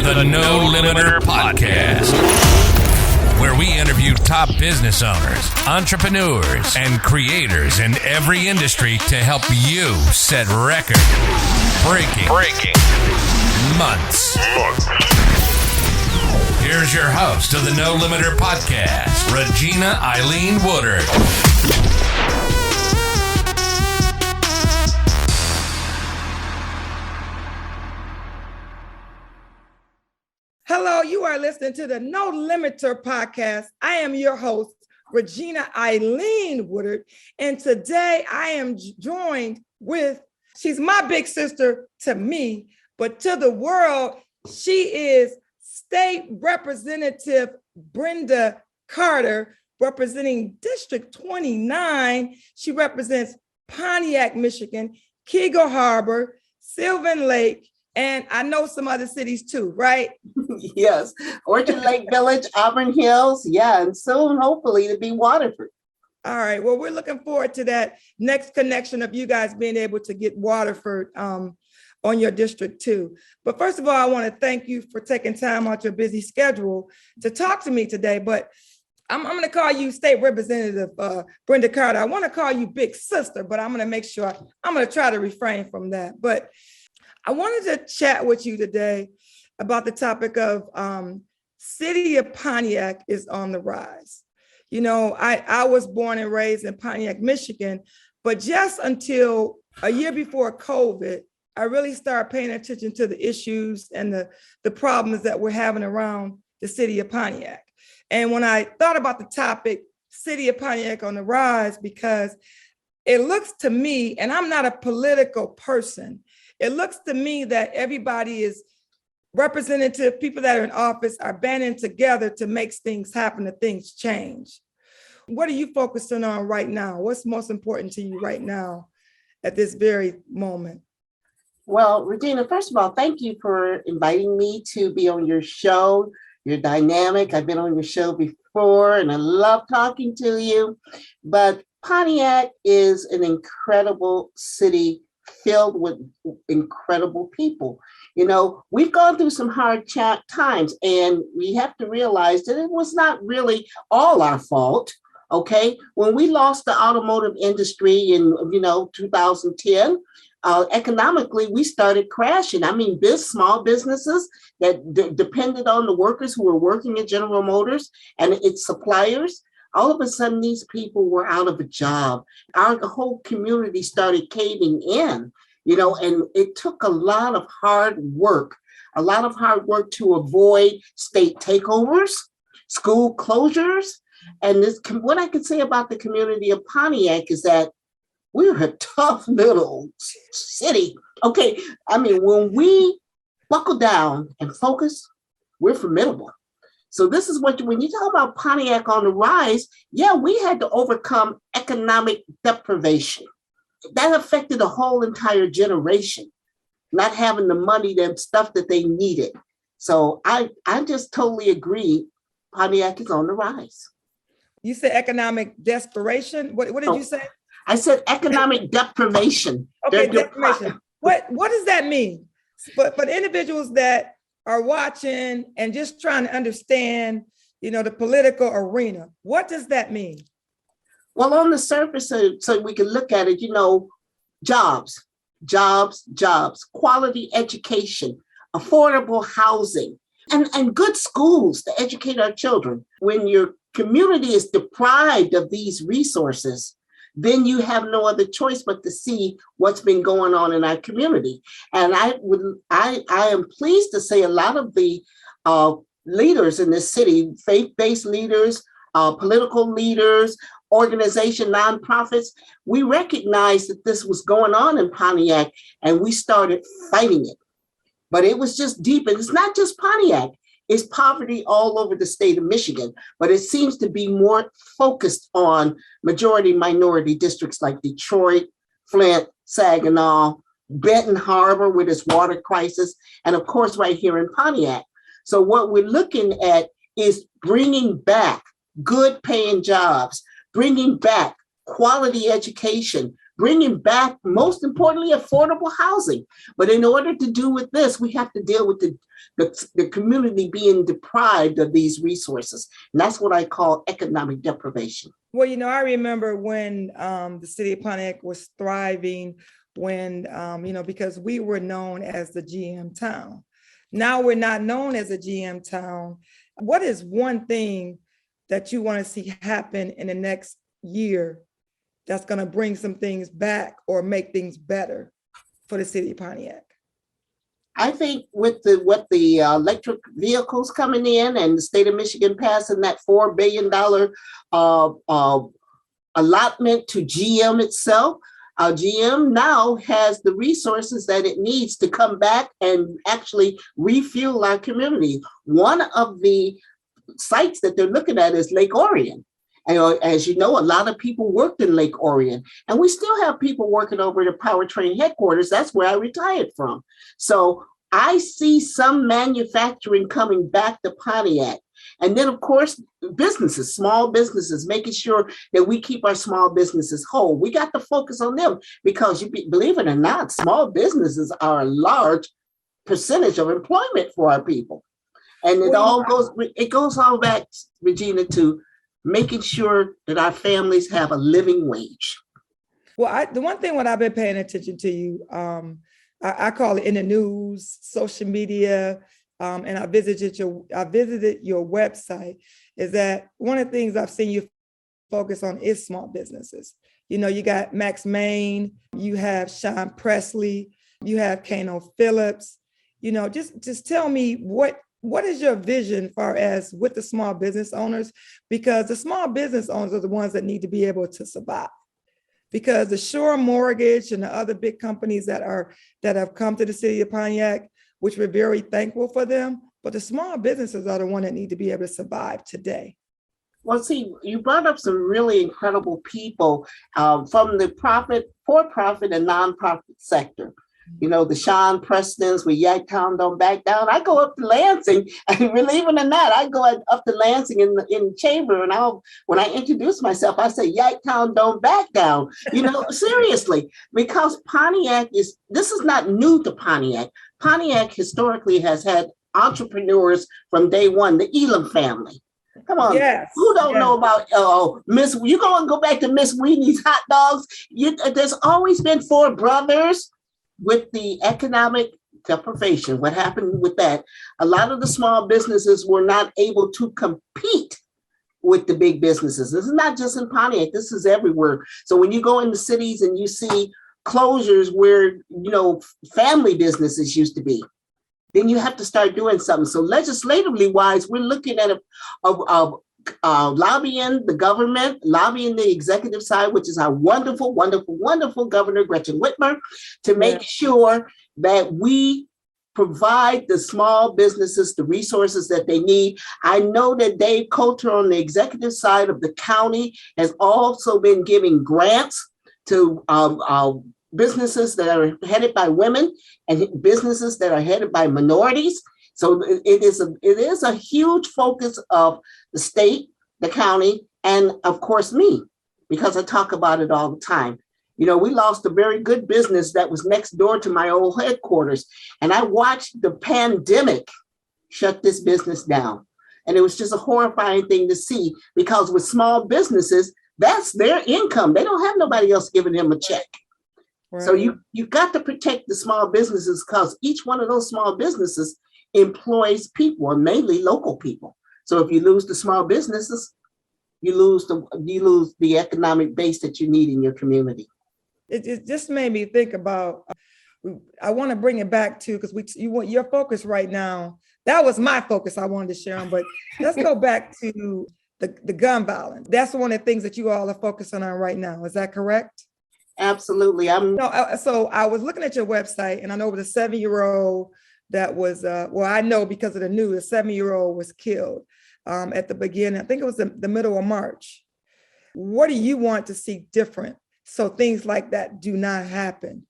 the No Limiter Podcast, where we interview top business owners, entrepreneurs, and creators in every industry to help you set record-breaking months. Here's your host of the No Limiter Podcast, Regina Eileen Woodard. Hello, you are listening to the No Limiter Podcast. I am your host, Regina Eileen Woodard, and today I am joined with, she's my big sister to me, but to the world, she is State Representative Brenda Carter, representing District 29. She represents Pontiac, Michigan, Kegel Harbor, Sylvan Lake, and I know some other cities too, right? Yes, Orchard Lake Village, Auburn Hills, yeah, and soon hopefully to be Waterford. All right, well, we're looking forward to that next connection of you guys being able to get Waterford on your district too. But first of all, I want to thank you for taking time out your busy schedule to talk to me today. But I'm going to call you State Representative Brenda Carter. I want to call you Big Sister, but I'm going to make sure, I'm going to try to refrain from that. But I wanted to chat with you today about the topic of City of Pontiac is on the rise. You know, I was born and raised in Pontiac, Michigan, but just until a year before COVID, I really started paying attention to the issues and the problems that we're having around the City of Pontiac. And when I thought about the topic, City of Pontiac on the rise, because it looks to me, and I'm not a political person, it looks to me that everybody is representative, people that are in office are banding together to make things happen, and things change. What are you focusing on right now? What's most important to you right now at this very moment? Well, Regina, first of all, thank you for inviting me to be on your show. You're dynamic. I've been on your show before and I love talking to you. But Pontiac is an incredible city filled with incredible people. You know, we've gone through some hard times, and we have to realize that it was not really all our fault. Okay, when we lost the automotive industry in 2010, economically we started crashing. I mean, small businesses that depended on the workers who were working at General Motors and its suppliers. All of a sudden, these people were out of a job. Our whole community started caving in, and it took a lot of hard work to avoid state takeovers, school closures. And what I can say about the community of Pontiac is that we're a tough little city. Okay, I mean, when we buckle down and focus, we're formidable. So this is when you talk about Pontiac on the rise, yeah, we had to overcome economic deprivation. That affected a whole entire generation, not having the money, the stuff that they needed. So I just totally agree. Pontiac is on the rise. You said economic desperation. What did you say? I said economic deprivation. Okay, deprivation. What does that mean? But for the individuals that are watching and just trying to understand, the political arena, what does that mean? Well, on the surface, so we can look at it, jobs, quality education, affordable housing, and good schools to educate our children. When your community is deprived of these resources, then you have no other choice but to see what's been going on in our community. And I am pleased to say a lot of the leaders in this city, faith-based leaders, political leaders, organization, nonprofits, we recognized that this was going on in Pontiac and we started fighting it. But it was just deep, and it's not just Pontiac. It's poverty all over the state of Michigan, but it seems to be more focused on majority minority districts like Detroit, Flint, Saginaw, Benton Harbor with its water crisis, and of course right here in Pontiac. So what we're looking at is bringing back good paying jobs, bringing back quality education, bringing back, most importantly, affordable housing. But in order to do with this, we have to deal with the community being deprived of these resources. And that's what I call economic deprivation. Well, I remember when the city of Pontiac was thriving, when, because we were known as the GM town. Now we're not known as a GM town. What is one thing that you want to see happen in the next year that's going to bring some things back or make things better for the city of Pontiac? I think with the electric vehicles coming in and the state of Michigan passing that $4 billion allotment to GM itself, GM now has the resources that it needs to come back and actually refuel our community. One of the sites that they're looking at is Lake Orion. And as you know, a lot of people worked in Lake Orion, and we still have people working over at the powertrain headquarters. That's where I retired from. So I see some manufacturing coming back to Pontiac. And then, of course, businesses, small businesses, making sure that we keep our small businesses whole. We got to focus on them because, believe it or not, small businesses are a large percentage of employment for our people. And it goes all back, Regina, to making sure that our families have a living wage. Well, the one thing what I've been paying attention to you, I call it in the news, social media, and I visited your website, is that one of the things I've seen you focus on is small businesses. You got Max Main, you have Sean Presley, you have Kano Phillips. Just tell me what is your vision far as with the small business owners? Because the small business owners are the ones that need to be able to survive. Because the Shore Mortgage and the other big companies that have come to the city of Pontiac, which we're very thankful for them, but the small businesses are the one that need to be able to survive today. Well, see, you brought up some really incredible people from the for-profit and nonprofit sector. The Sean Prestons with Yanktown Don't Back Down. I go up to Lansing, and believe it or not, I go up to Lansing in chamber, and when I introduce myself, I say Yanktown Don't Back Down. Seriously, because this is not new to Pontiac. Pontiac historically has had entrepreneurs from day one, the Elam family. Come on, yes, who don't know about Miss? You go back to Miss Weenie's hot dogs. There's always been four brothers. With the economic deprivation, what happened with that? A lot of the small businesses were not able to compete with the big businesses. This is not just in Pontiac, this is everywhere. So when you go into cities and you see closures where, family businesses used to be, then you have to start doing something. So legislatively wise, we're looking at lobbying the government, lobbying the executive side, which is our wonderful, wonderful, wonderful Governor Gretchen Whitmer, to make sure that we provide the small businesses the resources that they need. I know that Dave Coulter on the executive side of the county has also been giving grants to businesses that are headed by women and businesses that are headed by minorities. So it is a huge focus of the state, the county, and of course me, because I talk about it all the time. We lost a very good business that was next door to my old headquarters, and I watched the pandemic shut this business down. And it was just a horrifying thing to see, because with small businesses, that's their income. They don't have nobody else giving them a check. Right. So you got to protect the small businesses, because each one of those small businesses employs people, and mainly local people. So if you lose the small businesses, you lose the economic base that you need in your community. It just made me think about. I want to bring it back to, because your focus right now. That was my focus. I wanted to share on, but let's go back to the gun violence. That's one of the things that you all are focusing on right now. Is that correct? Absolutely. So I was looking at your website, and I know it was a 7-year-old that was, I know because of the news, a 7-year-old was killed at the beginning. I think it was the middle of March. What do you want to see different so things like that do not happen?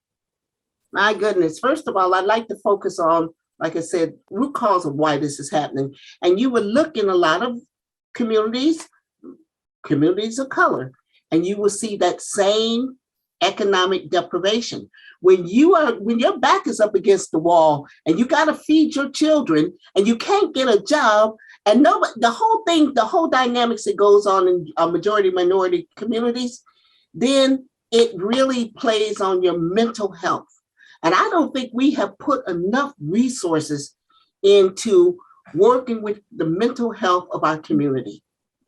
My goodness. First of all, I'd like to focus on, like I said, root cause of why this is happening. And you would look in a lot of communities of color, and you will see that same economic deprivation. When your back is up against the wall and you got to feed your children and you can't get a job, and the whole dynamics that goes on in majority minority communities, then it really plays on your mental health. And I don't think we have put enough resources into working with the mental health of our community.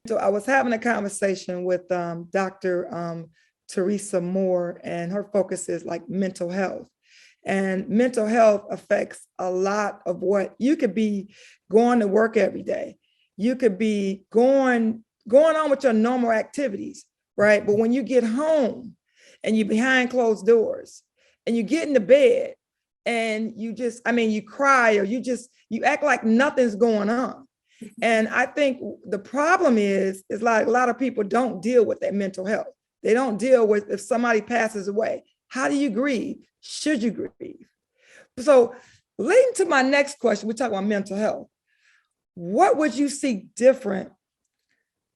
So I was having a conversation with Dr. Teresa Moore, and her focus is like mental health. And mental health affects a lot of what you could be going to work every day. You could be going on with your normal activities, right? But when you get home and you're behind closed doors and you get into bed and you cry, or you act like nothing's going on. And I think the problem is like a lot of people don't deal with their mental health. They don't deal with if somebody passes away. How do you grieve? Should you grieve? So leading to my next question, we talk about mental health. What would you see different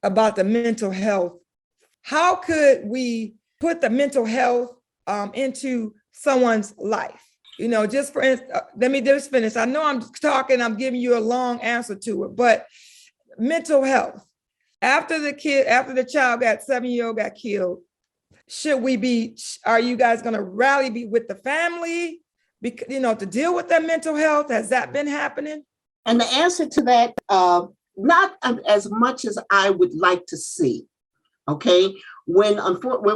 about the mental health? How could we put the mental health into someone's life? Just for instance, let me just finish. I know I'm talking, I'm giving you a long answer to it, but mental health. After the 7-year-old got killed, are you guys going to rally with the family, to deal with their mental health? Has that been happening? And the answer to that, not as much as I would like to see. Okay. When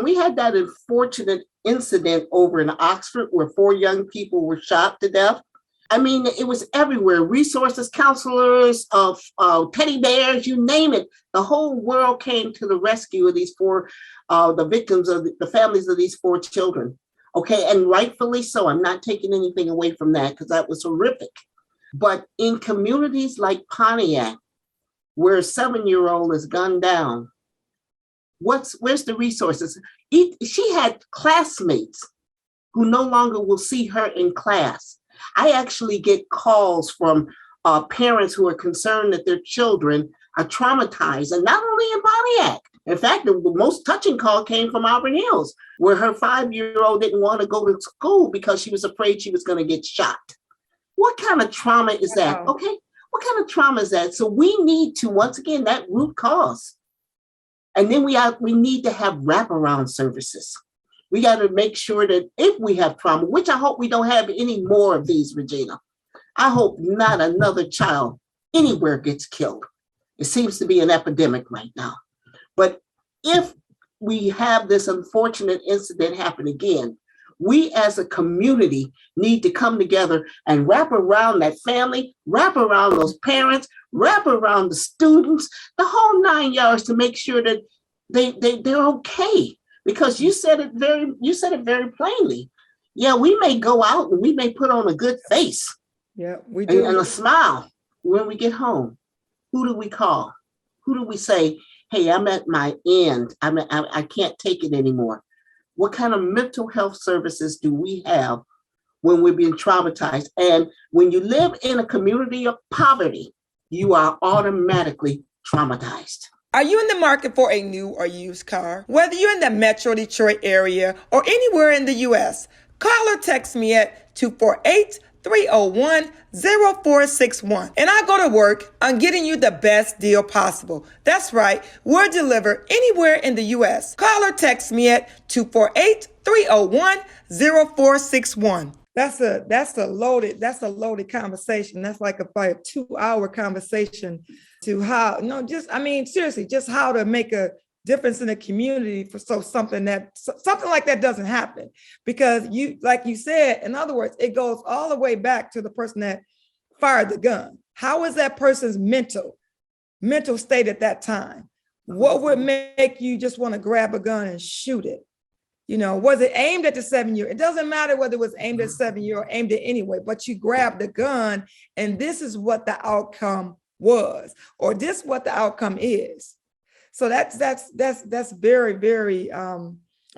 we had that unfortunate incident over in Oxford where 4 young people were shot to death, I mean, it was everywhere. Resources, counselors, teddy bears, you name it. The whole world came to the rescue of these 4, the victims of the families of these 4 children. Okay, and rightfully so. I'm not taking anything away from that because that was horrific. But in communities like Pontiac, where a 7-year-old is gunned down, where's the resources? She had classmates who no longer will see her in class. I actually get calls from parents who are concerned that their children are traumatized, and not only in Pontiac. In fact, the most touching call came from Auburn Hills, where her 5-year-old didn't want to go to school because she was afraid she was going to get shot. What kind of trauma is that? Okay, what kind of trauma is that? So we need to, once again, that root cause. And then we need to have wraparound services. We got to make sure that if we have trauma, which I hope we don't have any more of these, Regina. I hope not another child anywhere gets killed. It seems to be an epidemic right now. But if we have this unfortunate incident happen again, we as a community need to come together and wrap around that family, wrap around those parents, wrap around the students, the whole 9 yards to make sure that they're okay. Because you said it very plainly. Yeah, we may go out and we may put on a good face. Yeah, we do. And a smile when we get home. Who do we call? Who do we say, hey, I'm at my end. I can't take it anymore. What kind of mental health services do we have when we're being traumatized? And when you live in a community of poverty, you are automatically traumatized. Are you in the market for a new or used car? Whether you're in the Metro Detroit area or anywhere in the U.S., call or text me at 248-301-0461. And I go to work on getting you the best deal possible. That's right. We're delivered anywhere in the U.S. Call or text me at 248-301-0461. That's a loaded conversation. That's like a 2-hour conversation to seriously, just how to make a difference in the community so something like that doesn't happen. Because like you said, in other words, it goes all the way back to the person that fired the gun. How is that person's mental state at that time? What would make you just want to grab a gun and shoot it? Was it aimed at the 7-year? It doesn't matter whether it was aimed at 7-year or aimed at anyway, but you grabbed the gun and this is what the outcome was, or this is what the outcome is. So that's very, very,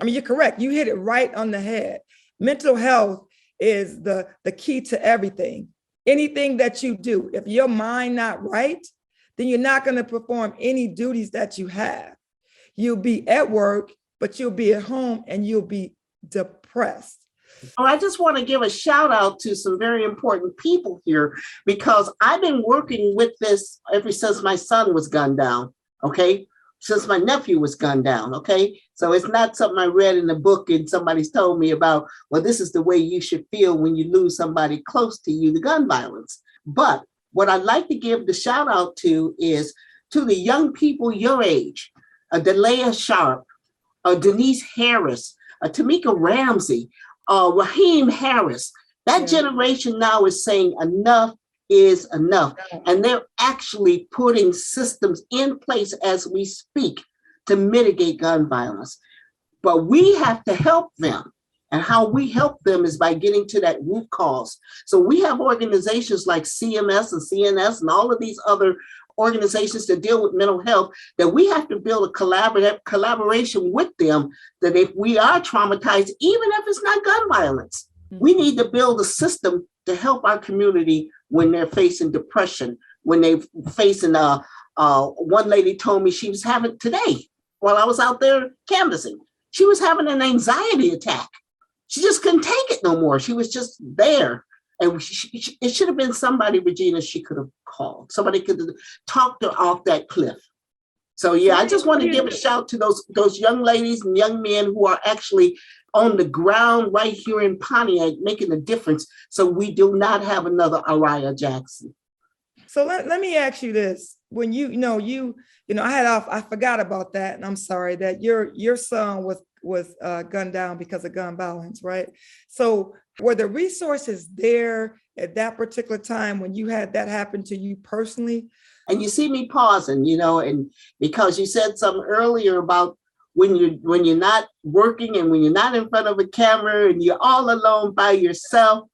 you're correct. You hit it right on the head. Mental health is the key to everything. Anything that you do, if your mind not right, then you're not going to perform any duties that you have. You'll be at work, but you'll be at home and you'll be depressed. Oh, I just want to give a shout out to some very important people here, because I've been working with this ever since my son was gunned down. Okay. Since my nephew was gunned down. Okay. So it's not something I read in a book and somebody's told me about, well, this is the way you should feel when you lose somebody close to you, the gun violence. But what I'd like to give the shout out to is to the young people your age, Delia Sharp, Denise Harris, Tamika Ramsey, Raheem Harris. That generation now is saying enough is enough. And they're actually putting systems in place as we speak to mitigate gun violence. But we have to help them. And how we help them is by getting to that root cause. So we have organizations like CMS and CNS and all of these other organizations that deal with mental health, that we have to build a collaboration with them, that if we are traumatized, even if it's not gun violence, we need to build a system to help our community when they're facing depression, when they're facing, one lady told me she was having today, while I was out there canvassing, she was having an anxiety attack. She just couldn't take it no more. She was just there. And it should have been somebody, Regina, she could have called. Somebody could have talked her off that cliff. So, yeah, I just want to give a shout to those young ladies and young men who are actually on the ground right here in Pontiac, making a difference so we do not have another Araya Jackson. So let me ask you this. When I forgot about that, and I'm sorry that your son was gunned down because of gun violence, right? So were the resources there at that particular time when you had that happen to you personally? And you see me pausing, and because you said something earlier about when you're not working and when you're not in front of a camera and you're all alone by yourself,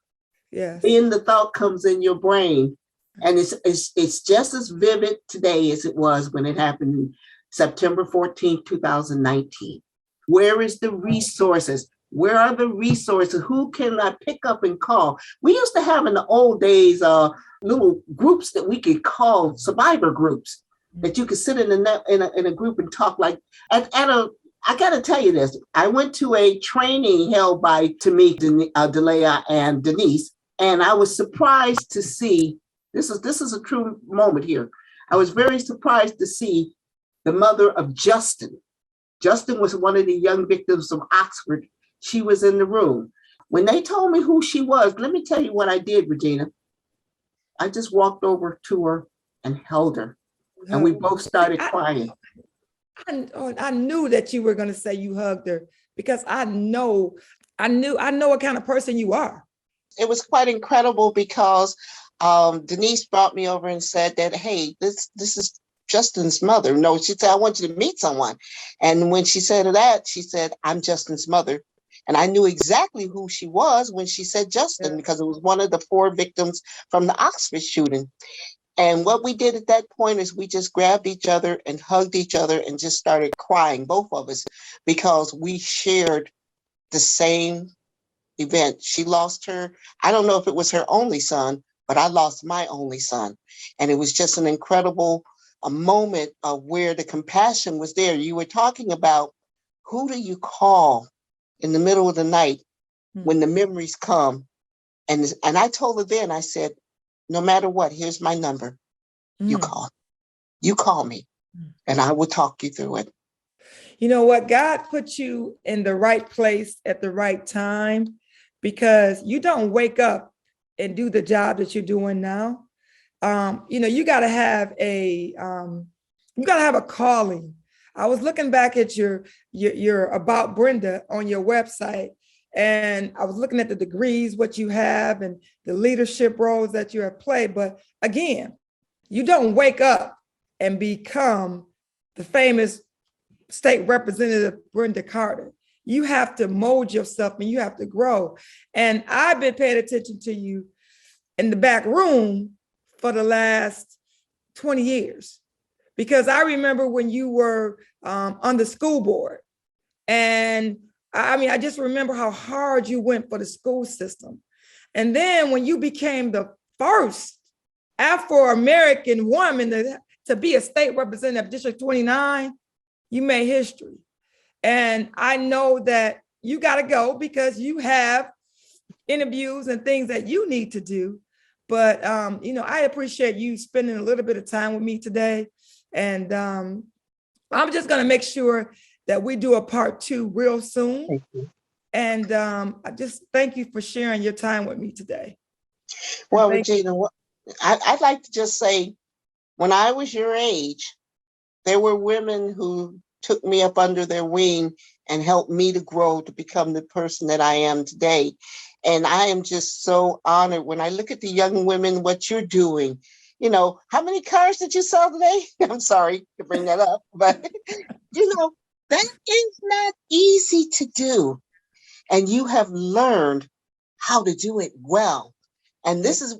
then the thought comes in your brain. And it's just as vivid today as it was when it happened September 14th, 2019. Where is the resources? Where are the resources? Who can I pick up and call? We used to have in the old days little groups that we could call survivor groups, that you could sit in a group and talk like at a. I got to tell you this. I went to a training held by Tamika, Delia, and Denise, and I was surprised to see. This is a true moment here. I was very surprised to see the mother of Justin. Justin was one of the young victims from Oxford. She was in the room. When they told me who she was, let me tell you what I did, Regina. I just walked over to her and held her. And we both started crying. I knew that you were going to say you hugged her, because I know what kind of person you are. It was quite incredible because Denise brought me over and said that, hey, this is Justin's mother. No, she said, I want you to meet someone. And when she said that, she said, I'm Justin's mother. And I knew exactly who she was when she said Justin, because it was one of the 4 victims from the Oxford shooting. And what we did at that point is we just grabbed each other and hugged each other and just started crying, both of us, because we shared the same event. She lost I don't know if it was her only son, but I lost my only son. And it was just an incredible moment of where the compassion was there. You were talking about, who do you call in the middle of the night when the memories come? And I told her then, I said, no matter what, here's my number. You call me and I will talk you through it. You know what? God put you in the right place at the right time, because you don't wake up and do the job that you're doing now. You got to have a calling. I was looking back at your About Brenda on your website, and I was looking at the degrees, what you have, and the leadership roles that you have played. But again, you don't wake up and become the famous state representative Brenda Carter. You have to mold yourself and you have to grow. And I've been paying attention to you in the back room for the last 20 years, because I remember when you were on the school board. And I just remember how hard you went for the school system. And then when you became the first Afro-American woman to be a state representative of District 29, you made history. And I know that you got to go because you have interviews and things that you need to do. But, I appreciate you spending a little bit of time with me today. And I'm just going to make sure that we do a part 2 real soon. Thank you. And I just thank you for sharing your time with me today. Well, Regina, I'd like to just say, when I was your age, there were women who took me up under their wing and helped me to grow to become the person that I am today. And I am just so honored when I look at the young women, what you're doing. How many cars did you sell today? I'm sorry to bring that up, but that is not easy to do. And you have learned how to do it well. And this is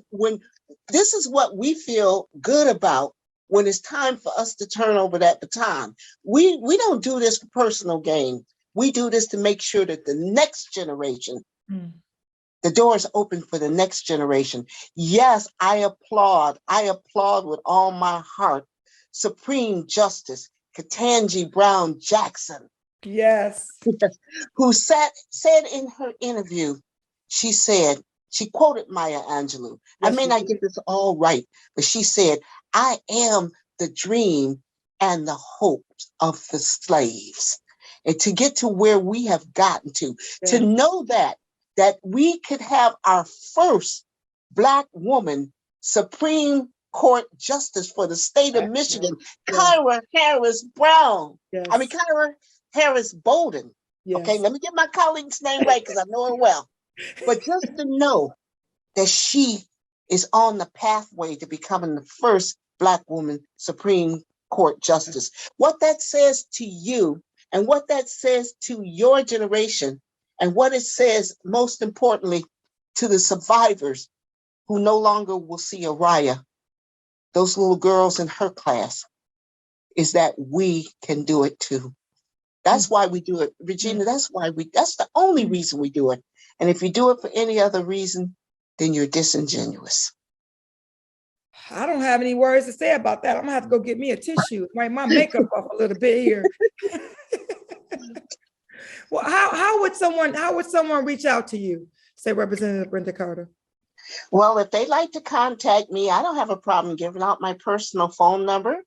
what we feel good about when it's time for us to turn over that baton. We don't do this for personal gain. We do this to make sure that the next generation, the door is open for the next generation. Yes, I applaud with all my heart, Supreme Justice Ketanji Brown Jackson. Yes. Who said in her interview, she quoted Maya Angelou. Yes, I may not get this all right, but she said, "I am the dream and the hope of the slaves." And to get to where we have gotten to know that we could have our first Black woman Supreme Court Justice for the state of Michigan, Kyra Harris Brown. Yes. Kyra Harris Bolden. Yes. Okay, let me get my colleague's name right because I know her well. But just to know that she is on the pathway to becoming the first Black woman Supreme Court Justice. What that says to you and what that says to your generation and what it says, most importantly, to the survivors who no longer will see Araya, those little girls in her class, is that we can do it too. That's why we do it. Regina, that's the only reason we do it. And if you do it for any other reason, then you're disingenuous. I don't have any words to say about that. I'm gonna have to go get me a tissue, wipe my makeup off a little bit here. Well, how would someone reach out to you, say Representative Brenda Carter? Well, if they'd like to contact me, I don't have a problem giving out my personal phone number.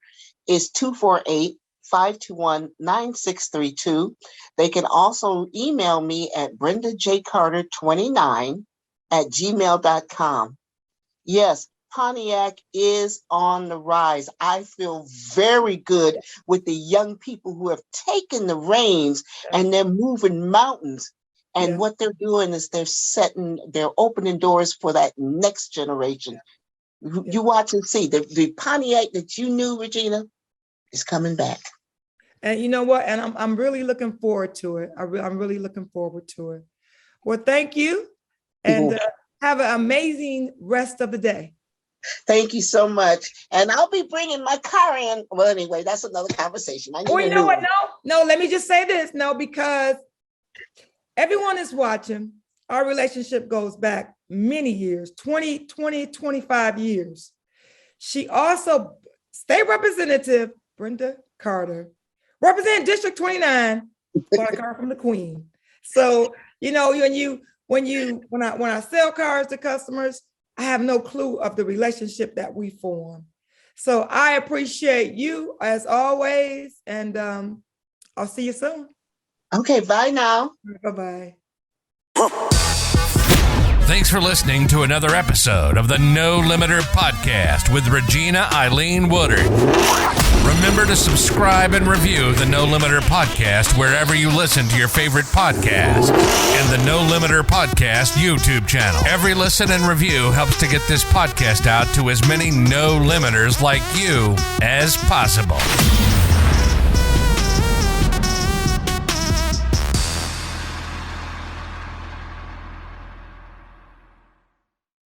It's 248-521-9632. They can also email me at brendajcarter29@gmail.com. Yes, Pontiac is on the rise. I feel very good with the young people who have taken the reins and they're moving mountains. And what they're doing is they're opening doors for that next generation. You watch and see the Pontiac that you knew, Regina, is coming back. And you know what? And I'm really looking forward to it. I'm really looking forward to it. Well, thank you. And have an amazing rest of the day. Thank you so much. And I'll be bringing my car in. Well, anyway, that's another conversation. Well, you know what? No, let me just say this. No, because everyone is watching. Our relationship goes back many years, 25 years. She also, State Representative Brenda Carter, representing District 29, bought a car from the Queen. So, when I sell cars to customers, I have no clue of the relationship that we form. So I appreciate you as always. And I'll see you soon. Okay, bye now. Bye-bye. Thanks for listening to another episode of the No Limiter Podcast with Regina Eileen Woodard. Remember to subscribe and review the No Limiter Podcast wherever you listen to your favorite podcast and the No Limiter Podcast YouTube channel. Every listen and review helps to get this podcast out to as many no limiters like you as possible.